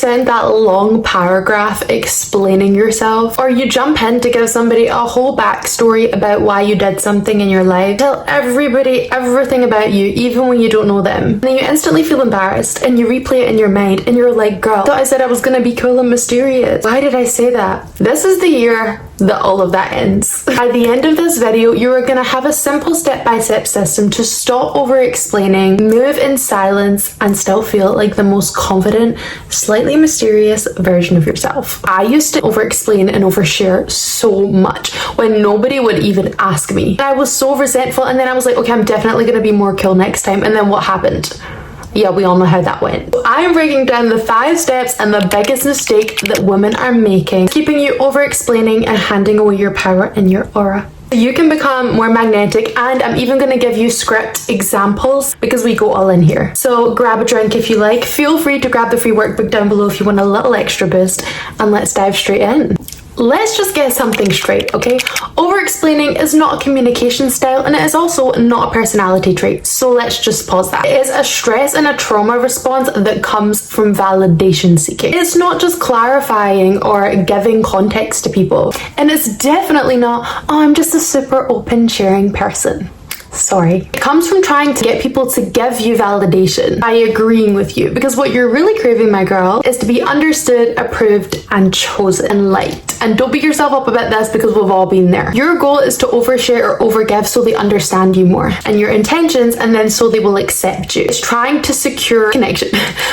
send that long paragraph explaining yourself, or you jump in to give somebody a whole backstory about why you did something in your life, tell everybody everything about you, even when you don't know them, and then you instantly feel embarrassed and you replay it in your mind and you're like, girl, I thought I said I was gonna be cool and mysterious. Why did I say that? This is the year that all of that ends. By the end of this video, you are going to have a simple step-by-step system to stop over-explaining, move in silence, and still feel like the most confident, slightly mysterious version of yourself. I used to over-explain and overshare so much when nobody would even ask me. I was so resentful, and then I was like, okay, I'm definitely going to be more cool next time. And then what happened? Yeah, we all know how that went. I'm breaking down the 5 steps and the biggest mistake that women are making, keeping you over-explaining and handing away your power and your aura. You can become more magnetic, and I'm even going to give you script examples because we go all in here. So grab a drink if you like. Feel free to grab the free workbook down below if you want a little extra boost, and let's dive straight in. Let's just get something straight, okay? Over-explaining is not a communication style, and it is also not a personality trait. So let's just pause that. It is a stress and a trauma response that comes from validation seeking. It's not just clarifying or giving context to people. And it's definitely not, oh, I'm just a super open, sharing person. Sorry. It comes from trying to get people to give you validation by agreeing with you, because what you're really craving, my girl, is to be understood, approved, and chosen and liked. And don't beat yourself up about this, because we've all been there. Your goal is to overshare or overgive so they understand you more and your intentions, and then so they will accept you. It's trying to secure connection.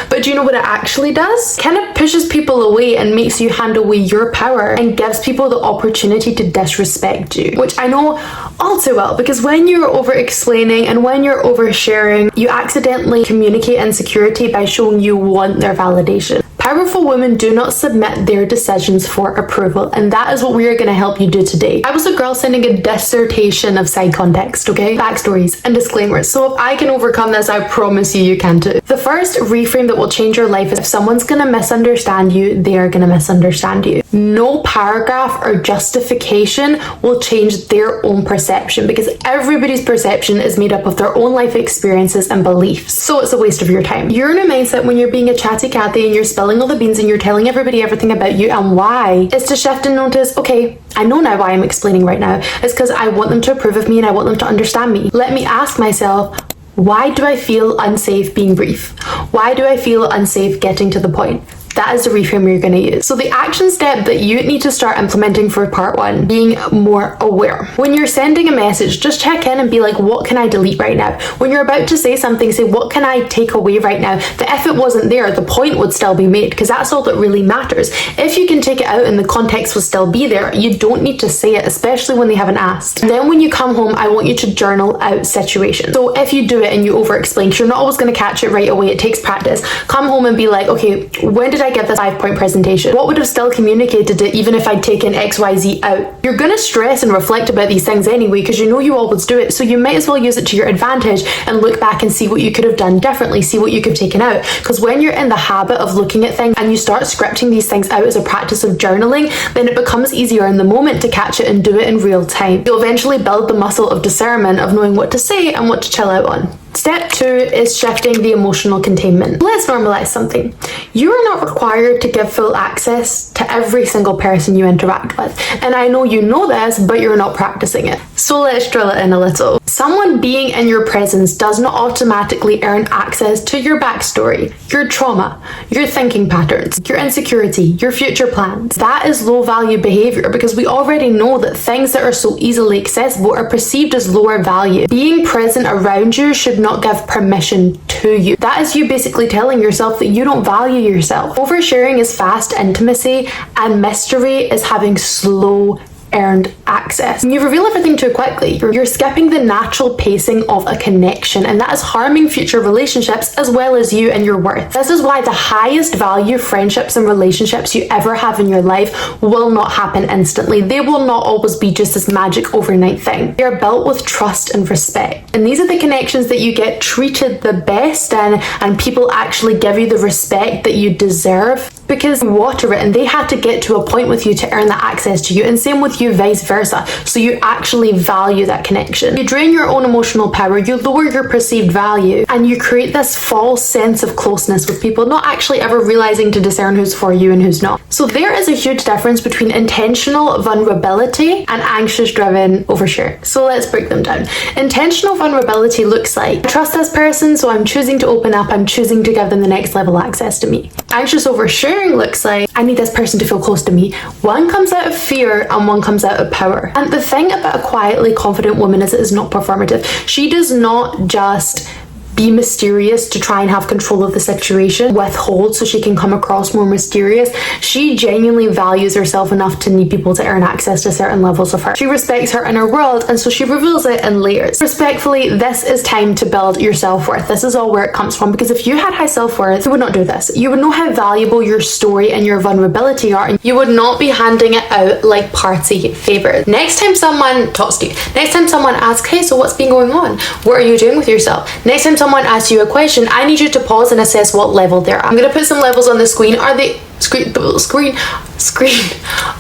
But do you know what it actually does? It kind of pushes people away and makes you hand away your power and gives people the opportunity to disrespect you, which I know all too well, because when you're over-explaining and when you're oversharing, you accidentally communicate insecurity by showing you want their validation. Powerful women do not submit their decisions for approval, and that is what we are going to help you do today. I was a girl sending a dissertation of side context, okay? Backstories and disclaimers. So if I can overcome this, I promise you can too. The first reframe that will change your life is if someone's going to misunderstand you, they are going to misunderstand you. No paragraph or justification will change their own perception, because everybody's perception is made up of their own life experiences and beliefs. So it's a waste of your time. You're in a mindset when you're being a chatty Cathy and you're spilling all the beans and you're telling everybody everything about you and why, is to shift and notice, okay, I know now why I'm explaining right now. It's because I want them to approve of me and I want them to understand me. Let me ask myself, why do I feel unsafe being brief? Why do I feel unsafe getting to the point? That is the reframe you're going to use. So the action step that you need to start implementing for part 1, being more aware. When you're sending a message, just check in and be like, what can I delete right now? When you're about to say something, say, what can I take away right now? That if it wasn't there, the point would still be made, because that's all that really matters. If you can take it out and the context will still be there, you don't need to say it, especially when they haven't asked. And then when you come home, I want you to journal out situations. So if you do it and you over-explain, because you're not always going to catch it right away, it takes practice. Come home and be like, okay, when did I give this 5-point presentation? What would have still communicated it even if I'd taken XYZ out? You're going to stress and reflect about these things anyway, because you know you always do it, so you might as well use it to your advantage and look back and see what you could have done differently, see what you could have taken out. Because when you're in the habit of looking at things and you start scripting these things out as a practice of journaling, then it becomes easier in the moment to catch it and do it in real time. You'll eventually build the muscle of discernment of knowing what to say and what to chill out on. Step 2 is shifting the emotional containment. Let's normalize something. You are not required to give full access to every single person you interact with. And I know you know this, but you're not practicing it. So let's drill it in a little. Someone being in your presence does not automatically earn access to your backstory, your trauma, your thinking patterns, your insecurity, your future plans. That is low value behavior, because we already know that things that are so easily accessible are perceived as lower value. Being present around you should not give permission to you. That is you basically telling yourself that you don't value yourself. Oversharing is fast intimacy, and mystery is having slow earned access. You reveal everything too quickly. You're skipping the natural pacing of a connection, and that is harming future relationships as well as you and your worth. This is why the highest value friendships and relationships you ever have in your life will not happen instantly. They will not always be just this magic overnight thing. They are built with trust and respect. And these are the connections that you get treated the best in, and people actually give you the respect that you deserve, because you water it and they had to get to a point with you to earn that access to you, and same with you vice versa. So you actually value that connection. You drain your own emotional power, you lower your perceived value, and you create this false sense of closeness with people, not actually ever realizing to discern who's for you and who's not. So there is a huge difference between intentional vulnerability and anxious driven overshare. So let's break them down. Intentional vulnerability looks like, I trust this person, so I'm choosing to open up, I'm choosing to give them the next level access to me. Anxious oversharing looks like, I need this person to feel close to me. One comes out of fear and one comes out of power. And the thing about a quietly confident woman is it is not performative. She does not just be mysterious to try and have control of the situation, withhold so she can come across more mysterious. She genuinely values herself enough to need people to earn access to certain levels of her. She respects her inner world, and so she reveals it in layers. Respectfully, this is time to build your self-worth. This is all where it comes from, because if you had high self-worth, you would not do this. You would know how valuable your story and your vulnerability are, and you would not be handing it out like party favors. Next time someone talks to you, next time someone asks, hey, so what's been going on? What are you doing with yourself? Next time someone asks you a question, I need you to pause and assess what level they're at. I'm going to put some levels on the screen. Are they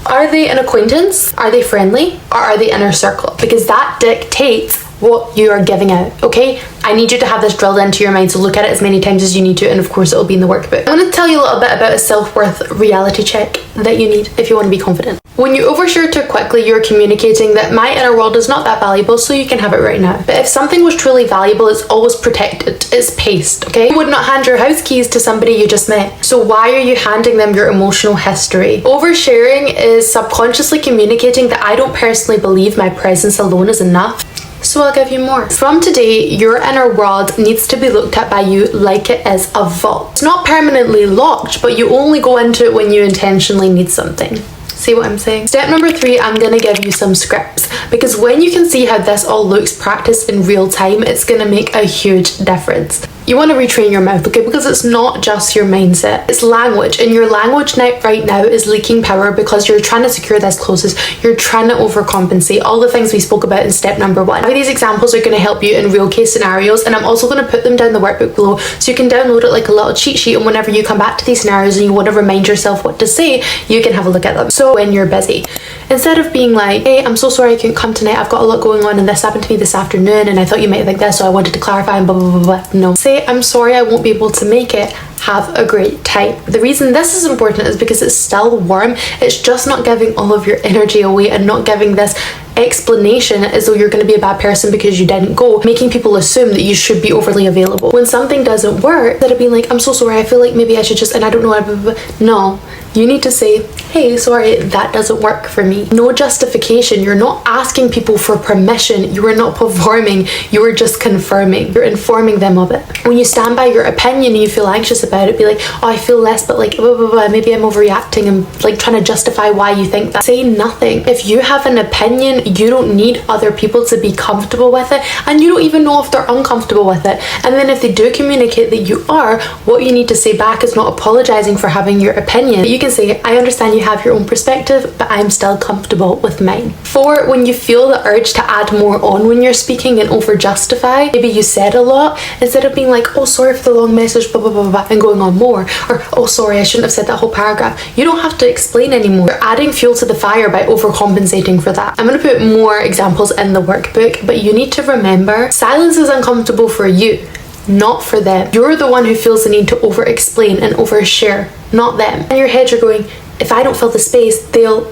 Are they an acquaintance? Are they friendly? Or are they inner circle? Because that dictates what you are giving out, okay? I need you to have this drilled into your mind, so look at it as many times as you need to, and of course it'll be in the workbook. I'm going to tell you a little bit about a self-worth reality check that you need if you want to be confident. When you overshare too quickly, you're communicating that my inner world is not that valuable, so you can have it right now. But if something was truly valuable, it's always protected, it's paced, okay? You would not hand your house keys to somebody you just met. So why are you handing them your emotional history? Oversharing is subconsciously communicating that I don't personally believe my presence alone is enough, so I'll give you more. From today, your inner world needs to be looked at by you like it is a vault. It's not permanently locked, but you only go into it when you intentionally need something. See what I'm saying? Step number 3, I'm gonna give you some scripts, because when you can see how this all looks practiced in real time, it's gonna make a huge difference. You want to retrain your mouth, okay? Because it's not just your mindset, it's language, and your language right now is leaking power because you're trying to secure this closest, you're trying to overcompensate, all the things we spoke about in step number 1. These examples are going to help you in real case scenarios, and I'm also going to put them down the workbook below so you can download it like a little cheat sheet, and whenever you come back to these scenarios and you want to remind yourself what to say, you can have a look at them. So when you're busy, instead of being like, hey, I'm so sorry I couldn't come tonight, I've got a lot going on and this happened to me this afternoon and I thought you might think this, so I wanted to clarify and blah blah blah blah. No, say, I'm sorry I won't be able to make it. Have a great time. The reason this is important is because it's still warm. It's just not giving all of your energy away and not giving this explanation as though you're going to be a bad person because you didn't go, making people assume that you should be overly available. When something doesn't work, instead of being like, I'm so sorry, I feel like maybe I should just, and I don't know, blah, blah, blah. No, you need to say, hey, sorry, that doesn't work for me. No justification. You're not asking people for permission. You are not performing. You are just confirming. You're informing them of it. When you stand by your opinion and you feel anxious about it, be like, oh, I feel less, but like, blah, blah, blah, maybe I'm overreacting and like trying to justify why you think that. Say nothing. If you have an opinion, you don't need other people to be comfortable with it, and you don't even know if they're uncomfortable with it. And then if they do communicate that you are, what you need to say back is not apologizing for having your opinion. You can say, I understand you have your own perspective, but I'm still comfortable with mine. 4, when you feel the urge to add more on when you're speaking and over justify, maybe you said a lot, instead of being like, oh, sorry for the long message, blah blah blah blah, and going on more, or oh, sorry, I shouldn't have said that whole paragraph. You don't have to explain anymore. You're adding fuel to the fire by overcompensating for that. I'm going to put more examples in the workbook, but you need to remember, silence is uncomfortable for you, not for them. You're the one who feels the need to over-explain and overshare, not them. In your head you're going, if I don't fill the space, they'll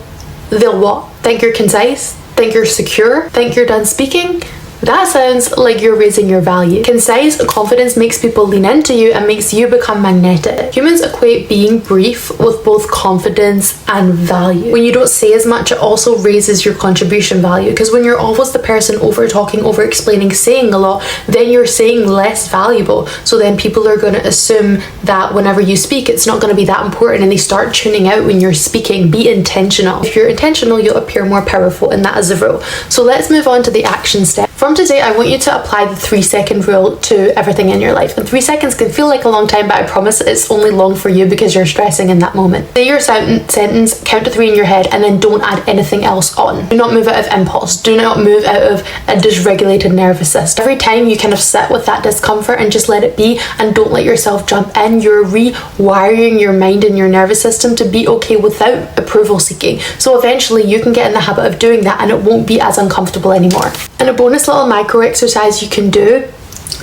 what? Think you're concise? Think you're secure? Think you're done speaking? That sounds like you're raising your value. Concise confidence makes people lean into you and makes you become magnetic. Humans equate being brief with both confidence and value. When you don't say as much, it also raises your contribution value, because when you're always the person over talking, over explaining, saying a lot, then you're saying less valuable. So then people are going to assume that whenever you speak, it's not going to be that important, and they start tuning out when you're speaking. Be intentional. If you're intentional, you'll appear more powerful, and that is the rule. So let's move on to the action step. From today, I want you to apply the 3-second rule to everything in your life. And 3 seconds can feel like a long time, but I promise it's only long for you because you're stressing in that moment. Say your sentence, count to 3 in your head, and then don't add anything else on. Do not move out of impulse. Do not move out of a dysregulated nervous system. Every time you kind of sit with that discomfort and just let it be, and don't let yourself jump in, you're rewiring your mind and your nervous system to be okay without approval seeking. So eventually you can get in the habit of doing that and it won't be as uncomfortable anymore. And a bonus little micro exercise you can do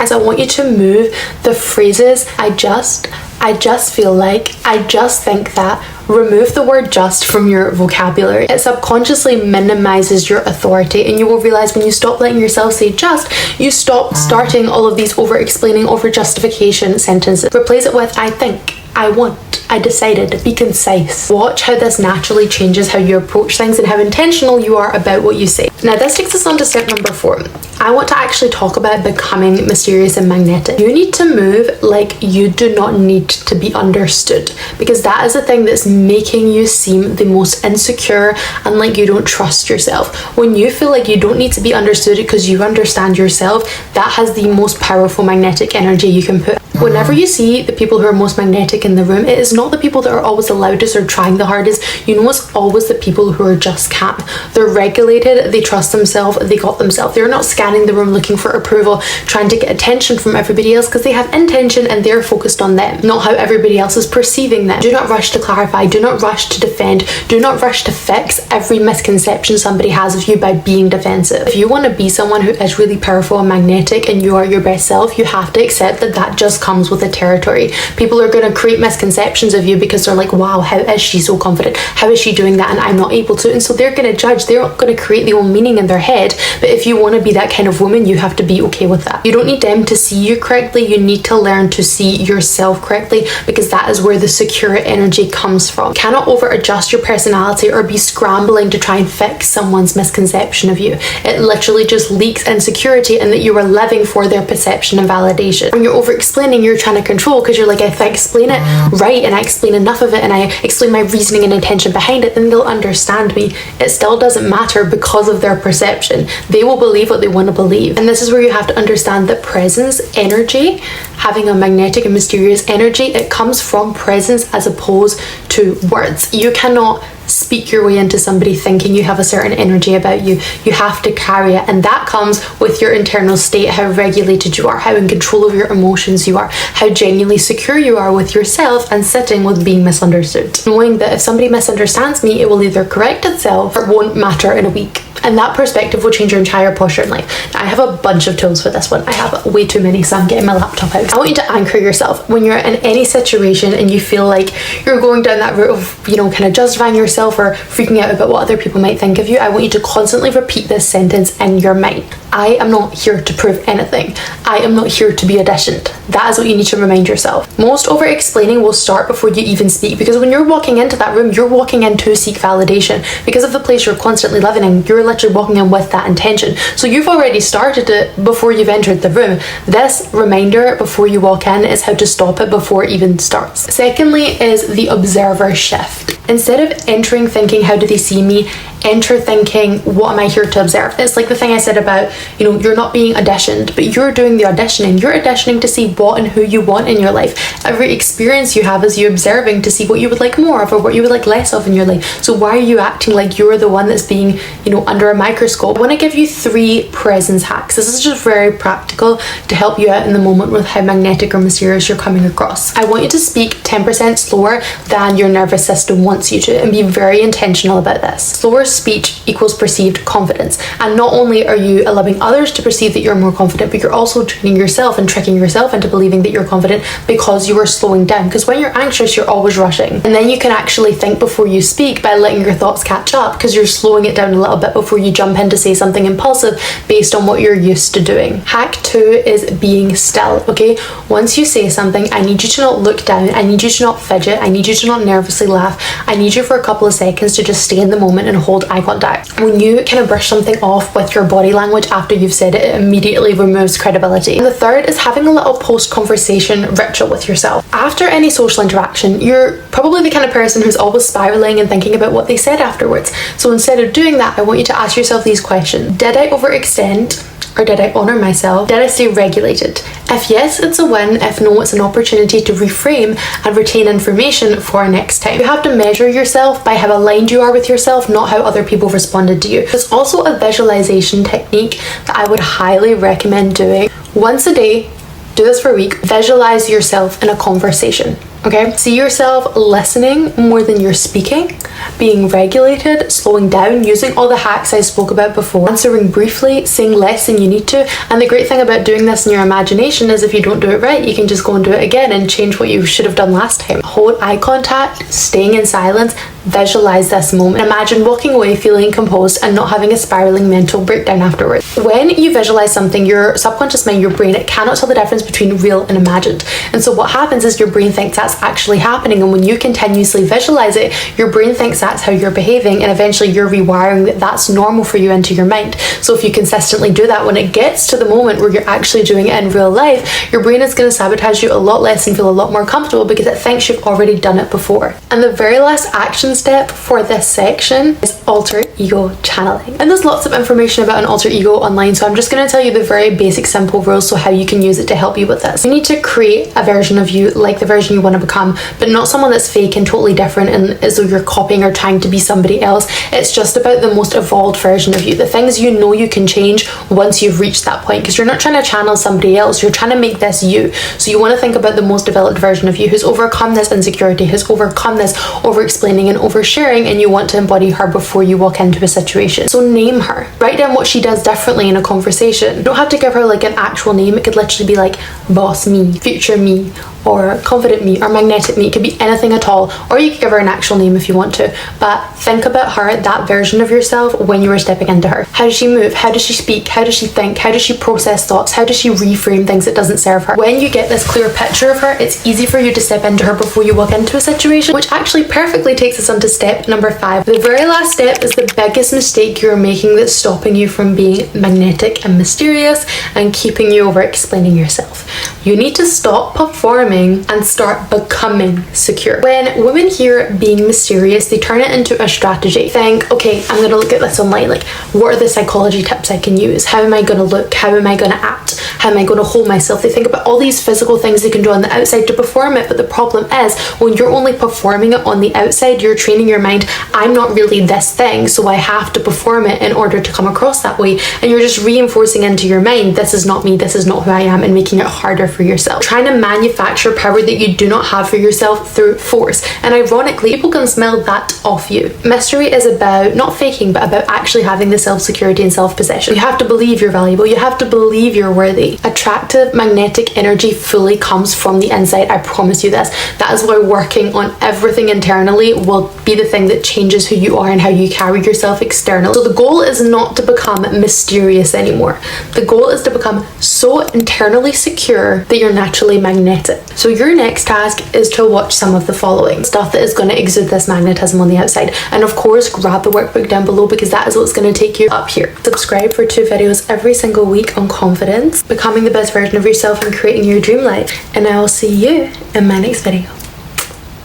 is I want you to move the phrases I just feel like, I just think that. Remove the word just from your vocabulary. It subconsciously minimizes your authority, and you will realize when you stop letting yourself say just, you stop starting all of these over-explaining, over-justification sentences. Replace it with I think, I want, I decided. Be concise. Watch how this naturally changes how you approach things and how intentional you are about what you say. Now this takes us on to step number 4. I want to actually talk about becoming mysterious and magnetic. You need to move like you do not need to be understood, because that is the thing that's making you seem the most insecure and like you don't trust yourself. When you feel like you don't need to be understood because you understand yourself, that has the most powerful magnetic energy you can put. Whenever you see the people who are most magnetic in the room, it is not the people that are always the loudest or trying the hardest. You know, it's always the people who are just calm. They're regulated, they trust themselves, they got themselves. They're not scanning the room looking for approval, trying to get attention from everybody else, because they have intention and they're focused on them, not how everybody else is perceiving them. Do not rush to clarify, do not rush to defend, do not rush to fix every misconception somebody has of you by being defensive. If you want to be someone who is really powerful and magnetic and you are your best self, you have to accept that that just comes with the territory. People are going to create misconceptions of you because they're like, wow, how is she so confident? How is she doing that and I'm not able to? And so they're going to judge, they're going to create their own meaning in their head. But if you want to be that kind of woman, you have to be okay with that. You don't need them to see you correctly, you need to learn to see yourself correctly, because that is where the secure energy comes from. You cannot over adjust your personality or be scrambling to try and fix someone's misconception of you. It literally just leaks insecurity and that you are living for their perception and validation. When you're over explaining, you're trying to control because you're like, if I explain it right and I explain enough of it and I explain my reasoning and intention behind it, then they'll understand me. It still doesn't matter because of their perception. They will believe what they want to believe. And this is where you have to understand that presence, energy, having a magnetic and mysterious energy, it comes from presence as opposed to words. You cannot speak your way into somebody thinking you have a certain energy about you. You have to carry it, and that comes with your internal state, how regulated you are, how in control of your emotions you are, how genuinely secure you are with yourself, and sitting with being misunderstood. Knowing that if somebody misunderstands me, it will either correct itself or it won't matter in a week. And that perspective will change your entire posture in life. Now, I have a bunch of tools for this one. I have way too many, so I'm getting my laptop out. I want you to anchor yourself. When you're in any situation and you feel like you're going down that route of, kind of justifying yourself or freaking out about what other people might think of you, I want you to constantly repeat this sentence in your mind. I am not here to prove anything. I am not here to be auditioned. That is what you need to remind yourself. Most over-explaining will start before you even speak, because when you're walking into that room, you're walking in to seek validation. Because of the place you're constantly living in, you're literally walking in with that intention. So you've already started it before you've entered the room. This reminder before you walk in is how to stop it before it even starts. Secondly is the observer shift. Instead of entering thinking, how do they see me? Enter thinking, what am I here to observe? It's like the thing I said about, you're not being auditioned, but you're doing the auditioning. You're auditioning to see what and who you want in your life. Every experience you have is you observing to see what you would like more of or what you would like less of in your life. So why are you acting like you're the one that's being, under a microscope? I want to give you 3 presence hacks. This is just very practical to help you out in the moment with how magnetic or mysterious you're coming across. I want you to speak 10% slower than your nervous system wants you to, and be very intentional about this. Slower speech equals perceived confidence, and not only are you allowing others to perceive that you're more confident, but you're also training yourself and tricking yourself into believing that you're confident because you are slowing down. Because when you're anxious, you're always rushing, and then you can actually think before you speak by letting your thoughts catch up, because you're slowing it down a little bit before you jump in to say something impulsive based on what you're used to doing. Hack 2 is being still. Okay, once you say something, I need you to not look down, I need you to not fidget, I need you to not nervously laugh, I need you for a couple of seconds to just stay in the moment and hold eye contact. When you kind of brush something off with your body language after you've said it, it immediately removes credibility. And the third is having a little post-conversation ritual with yourself. After any social interaction, you're probably the kind of person who's always spiraling and thinking about what they said afterwards. So instead of doing that, I want you to ask yourself these questions. Did I overextend? Or did I honour myself? Did I stay regulated? If yes, it's a win. If no, it's an opportunity to reframe and retain information for next time. You have to measure yourself by how aligned you are with yourself, not how other people responded to you. There's also a visualization technique that I would highly recommend doing. Once a day, do this for a week. Visualize yourself in a conversation. Okay, see yourself listening more than you're speaking, being regulated, slowing down, using all the hacks I spoke about before, answering briefly, saying less than you need to. And the great thing about doing this in your imagination is if you don't do it right, you can just go and do it again and change what you should have done last time. Hold eye contact, staying in silence, visualize this moment. Imagine walking away feeling composed and not having a spiraling mental breakdown afterwards. When you visualize something, your subconscious mind, your brain, it cannot tell the difference between real and imagined. And so what happens is your brain thinks that's actually happening, and when you continuously visualize it, your brain thinks that's how you're behaving, and eventually you're rewiring that that's normal for you into your mind. So if you consistently do that, when it gets to the moment where you're actually doing it in real life, your brain is going to sabotage you a lot less and feel a lot more comfortable because it thinks you've already done it before. And the very last action step for this section is alter ego channeling. And there's lots of information about an alter ego online, so I'm just going to tell you the very basic simple rules so how you can use it to help you with this. You need to create a version of you like the version you want to become, but not someone that's fake and totally different and as though you're copying or trying to be somebody else. It's just about the most evolved version of you, the things you know you can change once you've reached that point, because you're not trying to channel somebody else, you're trying to make this you. So you want to think about the most developed version of you who's overcome this insecurity, who's overcome this over-explaining and oversharing, and you want to embody her before you walk into a situation. So name her. Write down what she does differently in a conversation. You don't have to give her like an actual name. It could literally be like boss me, future me, or confident me, or magnetic me. It could be anything at all, or you could give her an actual name if you want to, but think about her, that version of yourself, when you were stepping into her. How does she move? How does she speak? How does she think? How does she process thoughts? How does she reframe things that doesn't serve her? When you get this clear picture of her, it's easy for you to step into her before you walk into a situation, which actually perfectly takes us on to step number 5. The very last step is the biggest mistake you're making that's stopping you from being magnetic and mysterious and keeping you over explaining yourself. You need to stop performing and start becoming secure. When women hear being mysterious, they turn it into a strategy. Think, okay, I'm gonna look at this online, like what are the psychology tips I can use? How am I gonna look? How am I gonna act? How am I gonna hold myself? They think about all these physical things they can do on the outside to perform it, but the problem is when you're only performing it on the outside, you're training your mind, I'm not really this thing, so I have to perform it in order to come across that way, and you're just reinforcing into your mind, this is not me, this is not who I am, and making it harder for yourself. Trying to manufacture power that you do not have for yourself through force, and ironically people can smell that off you. Mystery is about not faking, but about actually having the self-security and self-possession. You have to believe you're valuable, you have to believe you're worthy. Attractive magnetic energy fully comes from the inside, I promise you this. That is why working on everything internally will be the thing that changes who you are and how you carry yourself externally. So the goal is not to become mysterious anymore. The goal is to become so internally secure that you're naturally magnetic. So your next task is to watch some of the following stuff that is going to exude this magnetism on the outside, and of course grab the workbook down below because that is what's going to take you up here. Subscribe for 2 videos every single week on confidence, becoming the best version of yourself, and creating your dream life, and I will see you in my next video.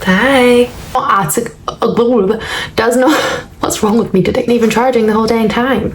Bye. Does not what's wrong with me today? Not even charging the whole dang time.